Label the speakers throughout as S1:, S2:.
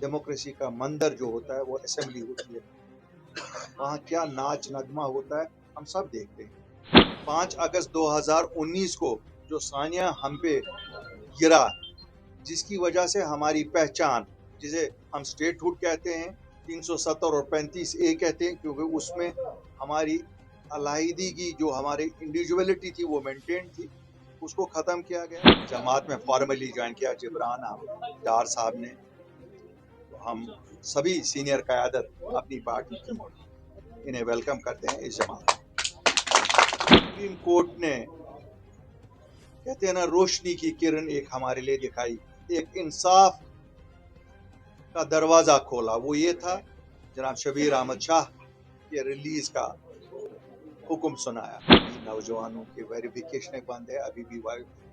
S1: Democracy का मंदिर जो होता है वो असेंबली होती है, वहाँ क्या नाच नगमा होता है हम सब देखते हैं। 5 अगस्त 2019 को जो सानिया हम पे गिरा, जिसकी वजह से हमारी पहचान, जिसे हम स्टेटहुड कहते हैं, 370 और 35A कहते हैं, क्योंकि उसमें हमारी अलहदगी जो हमारी इंडिविजुअलिटी थी वो मेंटेन थी, उसको ख़त्म किया गया। जमात में फॉर्मली ज्वाइन किया जिब्रान डार साहब ने। तो हम सभी सीनियर क़यादत अपनी पार्टी की इन्हें वेलकम करते हैं इस जमात में। सुप्रीम कोर्ट ने कहते हैं ना, रोशनी की किरण एक हमारे लिए दिखाई, एक इंसाफ का दरवाजा खोला। वो ये था, जनाब शबीर अहमद शाह के रिलीज का हुक्म सुनाया। अभी नौजवानों के वेरिफिकेशन बंद है, अभी भी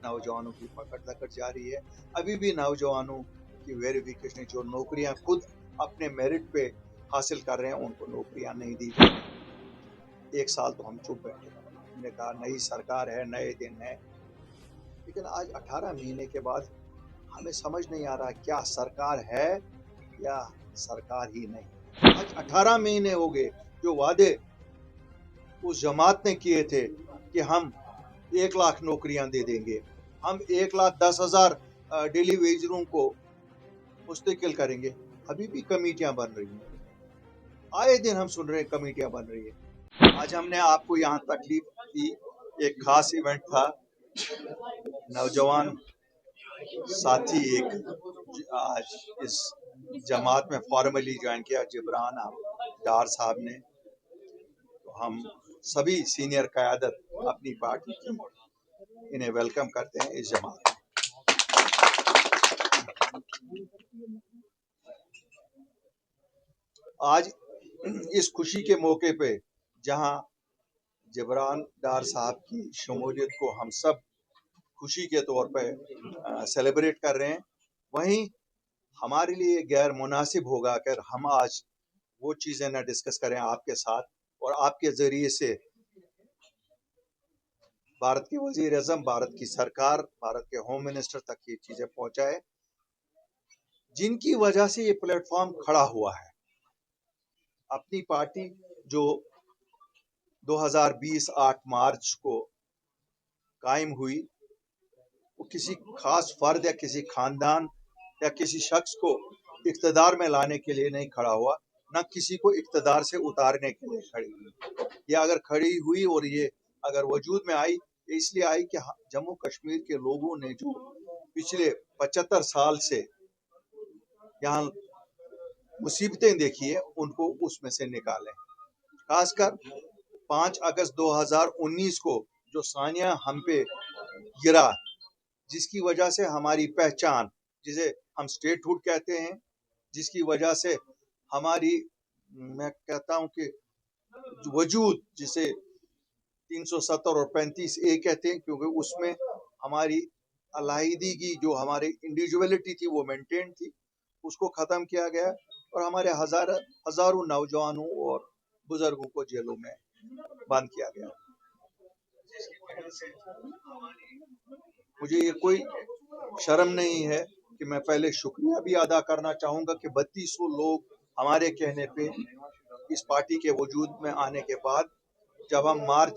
S1: नौजवानों की पकड़ दकड़ जारी है, अभी भी नौजवानों की वेरिफिकेशन, जो नौकरियां खुद अपने मेरिट पे हासिल कर रहे हैं उनको नौकरियां नहीं दी जा रही। 1 साल तो हम चुप बैठे, हमने कहा नई सरकार है, नए दिन है, लेकिन आज 18 महीने के बाद हमें समझ नहीं आ रहा क्या सरकार है या सरकार ही नहीं। आज 18 महीने हो गए, जो वादे उस जमात ने किए थे कि हम 1 लाख नौकरियां दे देंगे, हम 1,10,000 डेली वेजरों को मुस्तकिल करेंगे, अभी भी कमेटियां बन रही हैं। आए दिन हम सुन रहे हैं कमेटियां बन रही है। आज हमने आपको यहाँ तकलीफ दी, एक खास इवेंट था, नौजवान साथी एक आज इस जमात में फॉर्मली ज्वाइन किया, जिब्रान डार साहब ने। तो हम सभी सीनियर क़यादत अपनी पार्टी की इन्हें वेलकम करते हैं इस जमात में। आज इस खुशी के मौके पे जहां जिब्रान डार साहब की शमूलियत को हम सब खुशी के तौर पे सेलिब्रेट कर रहे हैं, वहीं हमारे लिए गैर मुनासिब होगा अगर हम आज वो चीज़ें न डिस्कस करें आपके साथ और आपके ज़रिए से भारत के वज़ीर आज़म, भारत की सरकार, भारत के होम मिनिस्टर तक ये चीज़ें पहुंचाए, जिनकी वजह से ये प्लेटफॉर्म खड़ा हुआ है। अपनी पार्टी जो 2020 8 मार्च को कायम हुई, वो किसी खास फर्द या किसी खानदान या किसी शख्स को इक़्तिदार में लाने के लिए नहीं खड़ा हुआ, न किसी को इक़्तिदार से उतारने के लिए खड़ी हुई। ये अगर खड़ी हुई और ये अगर वजूद में आई, इसलिए आई कि जम्मू कश्मीर के लोगों ने जो पिछले 75 साल से यहाँ मुसीबतें देखी है, उनको उसमें से निकालें। खासकर 5 अगस्त 2019 को जो सानिया हम पे गिरा, जिसकी वजह से हमारी पहचान, जिसे हम स्टेटहुड कहते हैं, जिसकी वजह से हमारी, मैं कहता हूं कि वजूद, जिसे 370 और 35A कहते हैं, क्योंकि उसमें हमारी अलहदगी जो हमारी इंडिविजुअलिटी थी वो मेंटेन थी, उसको ख़त्म किया गया और हमारे हज़ारों नौजवानों और बुजुर्गों को जेलों में बंद किया गया। मुझे ये कोई शर्म नहीं है कि मैं पहले शुक्रिया भी अदा करना चाहूँगा कि 3200 लोग हमारे कहने पे इस पार्टी के वजूद में आने के बाद, जब हम मार्च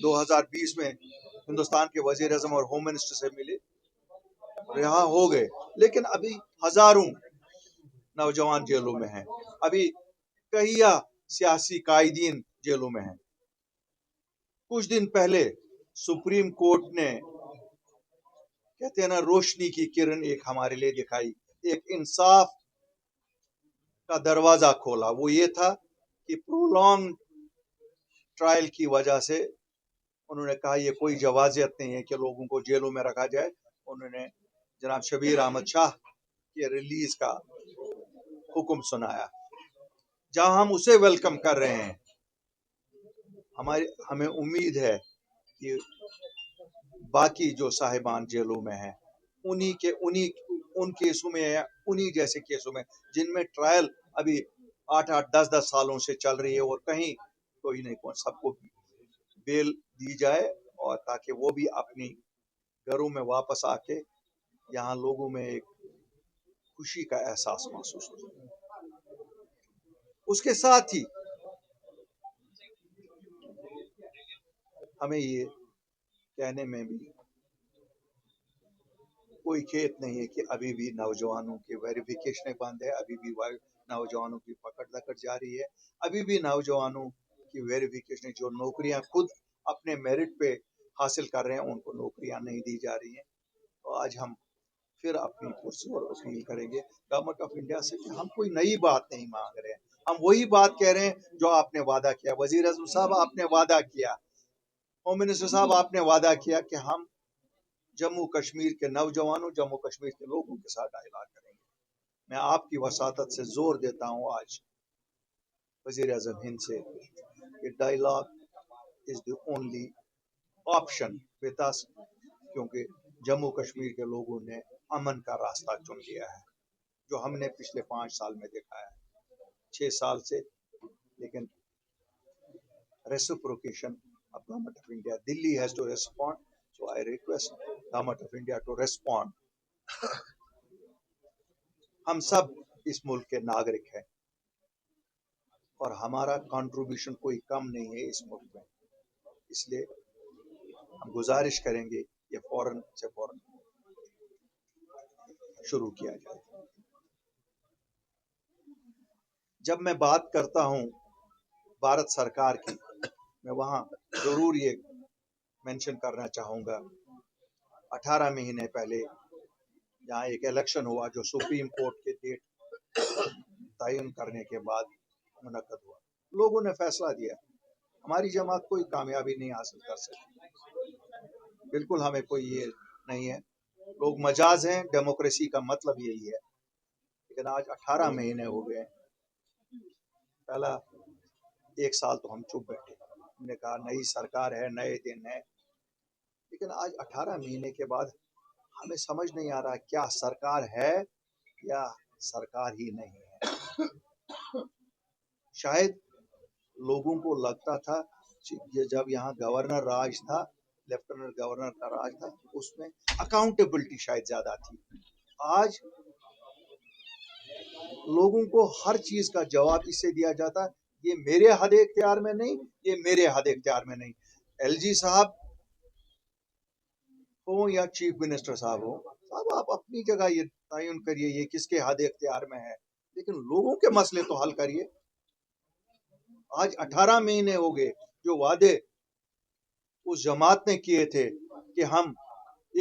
S1: 2020 में हिंदुस्तान के वज़ीर आज़म और होम मिनिस्टर से मिले, रिहा हो गए, लेकिन अभी हज़ारों नौजवान जेलों में हैं, अभी कई सियासी कायदीन जेलों में हैं। कुछ दिन पहले सुप्रीम कोर्ट ने, कहते हैं ना, रोशनी की किरण एक हमारे लिए दिखाई, एक इंसाफ का दरवाजा खोला। वो ये था कि प्रोलॉन्ग ट्रायल की वजह से उन्होंने कहा ये कोई जवाजियत नहीं है कि लोगों को जेलों में रखा जाए। उन्होंने जनाब शबीर अहमद शाह के रिलीज का हुक्म सुनाया, जहां हम उसे वेलकम कर रहे हैं। हमें उम्मीद है कि बाकी जो साहिबान जेलों में हैं, उन केसों में या उन्हीं जैसे केसों में जिनमें ट्रायल अभी 8-8 10-10 सालों से चल रही है और कहीं कोई नहीं पहुंच, सबको बेल दी जाए और ताकि वो भी अपनी घरों में वापस आके यहाँ लोगों में एक خوشی کا احساس محسوس ہوتا ہے۔ اس کے ساتھ ہی ہمیں یہ کہنے میں بھی کوئی کھیت نہیں ہے کہ ابھی بھی نوجوانوں کی ویریفیکیشن بند ہے، ابھی بھی نوجوانوں کی پکڑ دکڑ جاری ہے، ابھی بھی نوجوانوں کی ویریفیکیشن جو نوکریاں خود اپنے میرٹ پہ حاصل کر رہے ہیں ان کو نوکریاں نہیں دی جا رہی ہیں۔ تو آج ہم پھر اپنی پرسور اپیل کریں گے گورنمنٹ آف انڈیا سے کہ ہم کوئی نئی بات نہیں مانگ رہے ہیں، ہم وہی بات کہہ رہے ہیں جو آپ نے وعدہ کیا۔ وزیر اعظم صاحب آپ نے وعدہ کیا، ہوم منسٹر صاحب آپ نے وعدہ کیا کہ ہم جموں کشمیر کے نوجوانوں، جموں کشمیر کے لوگوں کے ساتھ ڈائلاگ کریں گے۔ میں آپ کی وساطت سے زور دیتا ہوں آج وزیر اعظم ہند سے کہ dialogue is the only option with us, کیونکہ جموں کشمیر کے لوگوں نے امن کا راستہ چن لیا ہے، جو ہم نے پچھلے 5 سال میں دیکھا ہے، 6 سال سے۔ لیکن reciprocation of government of India, Delhi has to respond, so I request government of India to respond. ہم سب اس ملک کے ناگرک ہیں اور ہمارا کنٹریبیوشن کوئی کم نہیں ہے اس ملک میں، اس لیے ہم گزارش کریں گے یہ فوراً سے فوراً شروع کیا جائے۔ جب میں بات کرتا ہوں بھارت سرکار کی، میں وہاں ضرور یہ مینشن کرنا چاہوں گا، 18 مہینے پہلے یہاں ایک الیکشن ہوا جو سپریم کورٹ کے ڈیٹ تعین کرنے کے بعد منعقد ہوا۔ لوگوں نے فیصلہ دیا ہماری جماعت کوئی کامیابی نہیں حاصل کر سکتی، بالکل ہمیں کوئی یہ نہیں ہے، لوگ مجاز ہیں، ڈیموکریسی کا مطلب یہی ہے۔ لیکن آج 18 مہینے ہو گئے، پہلا 1 سال تو ہم چپ بیٹھے، ہم نے کہا نئی سرکار ہے، نئے دن ہے، لیکن آج 18 مہینے کے بعد ہمیں سمجھ نہیں آ رہا کیا سرکار ہے یا سرکار ہی نہیں ہے۔ شاید لوگوں کو لگتا تھا جب یہاں گورنر راج تھا، لیفٹیننٹ گورنر کا راج تھا، اس میں اکاؤنٹیبلٹی شاید زیادہ تھی۔ آج لوگوں کو ہر چیز کا جواب اس سے دیا جاتا ہے یہ میرے حد اختیار میں نہیں، یہ میرے حد اختیار میں نہیں۔ ایل جی صاحب ہو یا چیف منسٹر صاحب ہو، صاحب آپ اپنی جگہ یہ تعین کریے یہ کس کے حد اختیار میں ہے، لیکن لوگوں کے مسئلے تو حل کریے۔ آج 18 مہینے ہو گئے، جو وعدے اس جماعت نے کیے تھے کہ ہم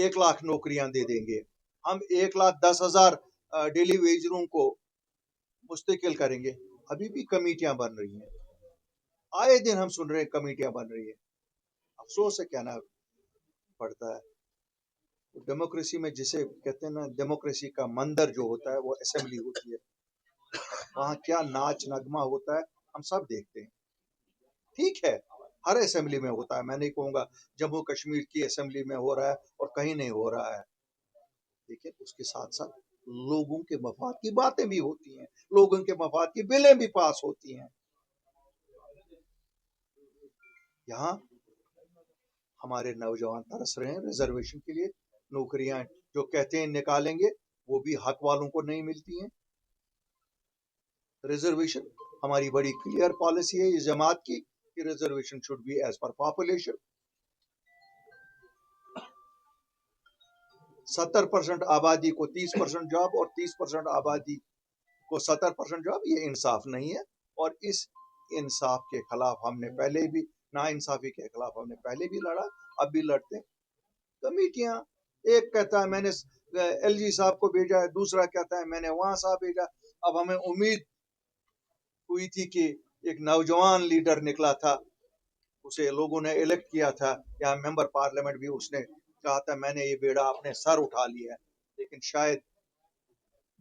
S1: 1 لاکھ نوکریاں دے دیں گے، ہم 1,10,000 ڈیلی ویجروں کو مستقل کریں گے، ابھی بھی کمیٹیاں بن رہی ہیں، آئے دن ہم سن رہے ہیں کمیٹیاں بن رہی ہیں۔ افسوس ہے کہنا پڑتا ہے، ڈیموکریسی میں جسے کہتے ہیں نا، ڈیموکریسی کا مندر جو ہوتا ہے وہ اسمبلی ہوتی ہے، وہاں کیا ناچ نغمہ ہوتا ہے ہم سب دیکھتے ہیں۔ ٹھیک ہے ہر اسمبلی میں ہوتا ہے، میں نہیں کہوں گا جموں کشمیر کی اسمبلی میں ہو رہا ہے اور کہیں نہیں ہو رہا ہے، لیکن اس کے ساتھ ساتھ لوگوں کے مفاد کی باتیں بھی ہوتی ہیں، لوگوں کے مفاد کی بلیں بھی پاس ہوتی ہیں۔ یہاں ہمارے نوجوان ترس رہے ہیں ریزرویشن کے لیے، نوکریاں جو کہتے ہیں نکالیں گے وہ بھی حق والوں کو نہیں ملتی ہیں۔ ریزرویشن ہماری بڑی کلیئر پالیسی ہے اس جماعت کی کہ reservation should be as per population. 70% آبادی کو 30% جاب اور 30% آبادی کو 70% جاب، یہ انصاف نہیں ہے، اور اس انصاف کے خلاف ہم نے پہلے بھی، نا انصافی کے خلاف ہم نے پہلے بھی لڑا، اب بھی لڑتے ہیں۔ کمیٹیاں، ایک کہتا ہے میں نے ایل جی صاحب کو بھیجا ہے، دوسرا کہتا ہے میں نے وہاں صاحب بھیجا۔ اب ہمیں امید ہوئی تھی کہ ایک نوجوان لیڈر نکلا تھا، اسے لوگوں نے الیکٹ کیا تھا، یا ممبر پارلیمنٹ بھی، اس نے کہا تھا میں نے یہ بیڑا اپنے سر اٹھا لیا ہے، لیکن شاید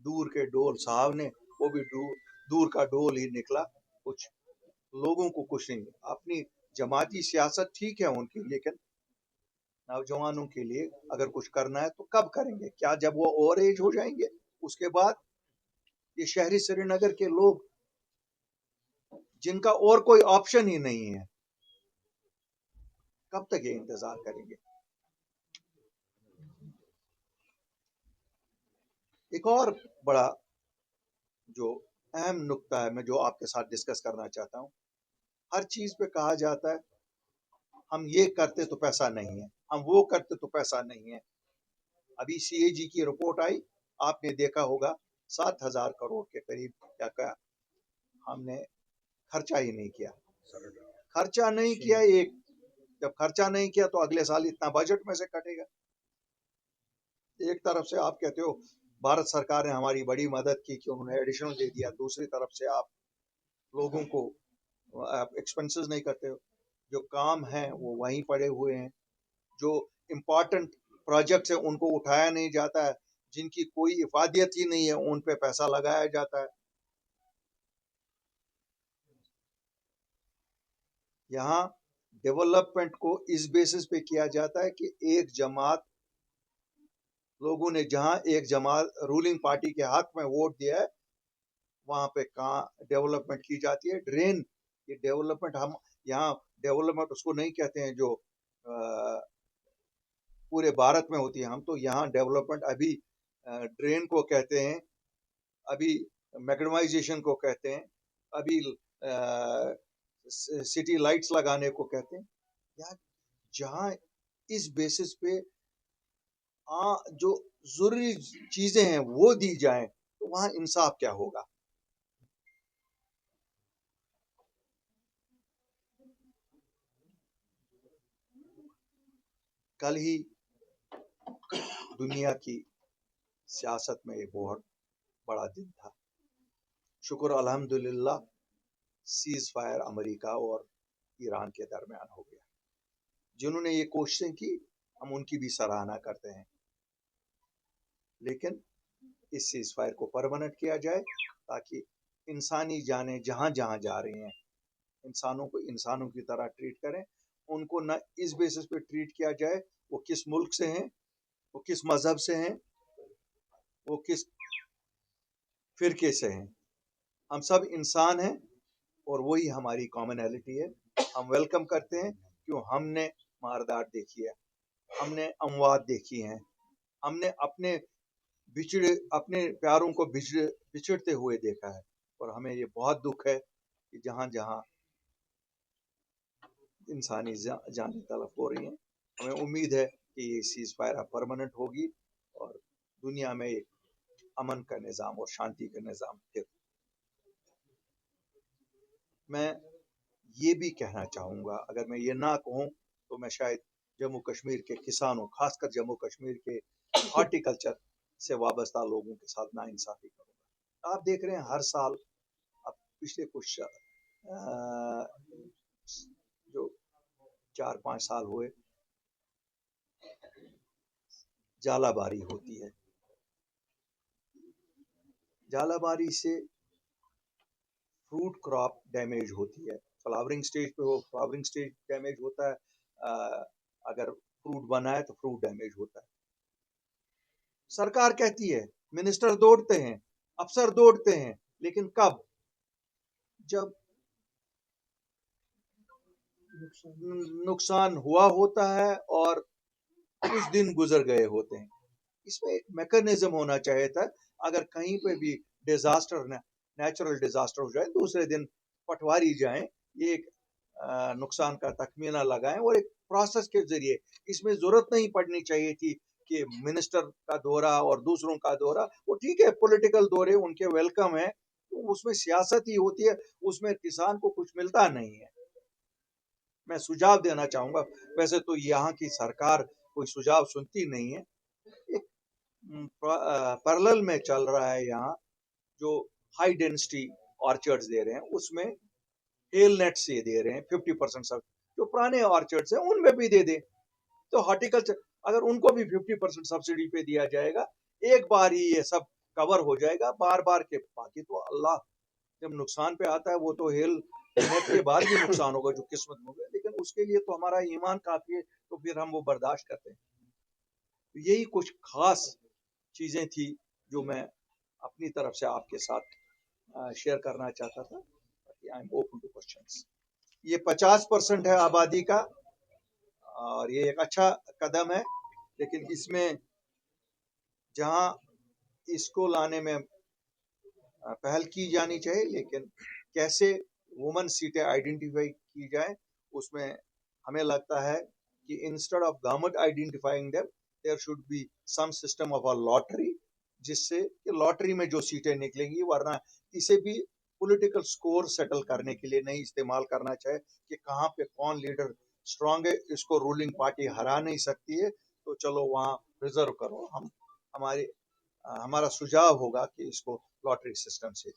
S1: دور کے ڈول صاحب نے، وہ بھی دور کا ڈول ہی نکلا، کچھ لوگوں کو کچھ نہیں۔ اپنی جماعتی سیاست ٹھیک ہے ان کی، لیکن نوجوانوں کے لیے اگر کچھ کرنا ہے تو کب کریں گے؟ کیا جب وہ اوور ایج ہو جائیں گے؟ اس کے بعد یہ شہری سری نگر کے لوگ جن کا اور کوئی آپشن ہی نہیں ہے، کب تک یہ انتظار کریں گے؟ ایک اور बड़ा जो अहम नुक्ता है मैं जो आपके साथ डिस्कस करना चाहता हूँ। हर चीज पे कहा जाता है हम ये करते तो पैसा नहीं है, हम वो करते तो पैसा नहीं है। अभी सीएजी की रिपोर्ट आई, आपने देखा होगा 7,000 करोड़ के करीब क्या हमने खर्चा ही नहीं किया। खर्चा नहीं किया, एक जब खर्चा नहीं किया तो अगले साल इतना बजट में से कटेगा। एक तरफ से आप कहते हो भारत सरकार ने हमारी बड़ी मदद की कि उन्होंने एडिशनल दे दिया, दूसरी तरफ से आप लोगों को एक्सपेंसेस नहीं करते हो। जो काम है वो वहीं पड़े हुए हैं, जो इम्पोर्टेंट प्रोजेक्ट्स है उनको उठाया नहीं जाता है, जिनकी कोई इफादियत ही नहीं है उन पे पैसा लगाया जाता है। यहाँ डेवलपमेंट को इस बेसिस पे किया जाता है कि एक जमात लोगों ने जहां एक जमात रूलिंग पार्टी के हक में वोट दिया है वहां पे कहाँ डेवलपमेंट की जाती है। ड्रेन, ये डेवलपमेंट हम यहाँ डेवलपमेंट उसको नहीं कहते हैं जो पूरे भारत में होती है, हम तो यहाँ डेवलपमेंट अभी ड्रेन को कहते हैं, अभी मैग्नेटाइजेशन को कहते हैं, अभी सिटी लाइट्स लगाने को कहते हैं। या जहाँ इस बेसिस पे जो जरूरी चीजें हैं वो दी जाएं तो वहां इंसाफ क्या होगा। कल ही दुनिया की सियासत में एक बहुत बड़ा दिन था। शुक्र अल्हम्दुलिल्लाह सीज फायर अमेरिका और ईरान के दरमियान हो गया। जिन्होंने ये कोशिशें की हम उनकी भी सराहना करते हैं, लेकिन इस सीज फायर को परमानेंट किया जाए ताकि इंसानी जानें जहां जहां जा रही हैं इंसानों को इंसानों की तरह ट्रीट करें। उनको न इस बेसिस पे ट्रीट किया जाए वो किस मुल्क से हैं, वो किस मजहब से हैं, वो किस फिरके से हैं। हम सब इंसान हैं और वही हमारी कॉमनैलिटी है। हम वेलकम करते हैं क्यों हमने मारदाट देखी है, हमने अमवात देखी हैं, हमने अपने प्यारों को बिछड़ते हुए देखा है। और हमें ये बहुत दुख है कि जहां जहां इंसानी जानें तलफ हो रही हैं। हमें उम्मीद है कि ये सीज फायर अब परमानेंट होगी और दुनिया में एक अमन का निज़ाम और शांति का निज़ाम फिर। मैं ये भी कहना चाहूँगा, अगर मैं ये ना कहूँ तो मैं शायद जम्मू कश्मीर के किसानों, खासकर जम्मू कश्मीर के हॉर्टिकल्चर से वाबस्ता लोगों के साथ नाइंसाफी करूँगा। आप देख रहे हैं हर साल, अब पिछले कुछ जो 4-5 साल हुए जालाबारी होती है। जालाबारी से फ्रूट क्रॉप डैमेज होती है। फ्लावरिंग स्टेज पे हो, फ्लावरिंग स्टेज डैमेज होता है, अगर फ्रूट बना है तो फ्रूट डैमेज होता है। सरकार कहती है, मिनिस्टर दौड़ते हैं, अफसर दौड़ते हैं, लेकिन कब? जब नुकसान हुआ होता है और कुछ दिन गुजर गए होते हैं। इसमें एक मैकेनिज्म होना चाहिए था। अगर कहीं पे भी डिजास्टर, नेचुरल डिजास्टर हो जाए, दूसरे दिन पटवारी जाएं, ये एक नुकसान का तखमीना लगाएं और एक प्रोसेस के जरिए। इसमें जरूरत नहीं पड़नी चाहिए थी कि मिनिस्टर का दौरा और दूसरों का दौरा। वो ठीक है, पॉलिटिकल दौरे उनके वेलकम है, तो उसमें सियासत ही होती है, उसमें किसान को कुछ मिलता नहीं है। मैं सुझाव देना चाहूंगा, वैसे तो यहाँ की सरकार कोई सुझाव सुनती नहीं है। एक पैरेलल में चल रहा है यहाँ जो हाई डेंसिटी ऑर्चर्ड्स दे रहे हैं, उसमें हेल नेट से दे रहे हैं 50% सब। जो पुराने ऑर्चर्ड्स हैं उनमें भी दे दें तो हॉर्टिकल्चर, अगर उनको भी 50% सब्सिडी पे दिया जाएगा, एक बार ही ये सब कवर हो जाएगा। बार बार के बाकी तो अल्लाह जब नुकसान पे आता है वो तो हेल नेट के बाद भी नुकसान होगा जो किस्मत में होगा, लेकिन उसके लिए तो हमारा ईमान काफी है, तो फिर हम वो बर्दाश्त करते हैं। तो यही कुछ खास चीजें थी जो मैं अपनी तरफ से आपके साथ शेयर करना चाहता था। I am open two questions. ये 50% है आबादी का और ये एक अच्छा कदम है, लेकिन इसमें जहां इसको लाने में پہل کی جانی چاہیے، لیکن کیسے وومن سیٹیں آئیڈینٹیفائی کی جائیں اس میں ہمیں لگتا ہے کہ instead of government identifying them there should be some system of a lottery, جس سے کہ لاٹری میں جو سیٹیں نکلیں گی، ورنہ اسے بھی پولیٹیکل سکور سیٹل کرنے کے لیے نہیں استعمال کرنا چاہے کہ کہاں پہ کون لیڈر اسٹرانگ ہے، اس کو رولنگ پارٹی ہرا نہیں سکتی ہے تو چلو وہاں ریزرو کرو. ہمارا سجاؤ ہوگا کہ اس کو لاٹری سسٹم سے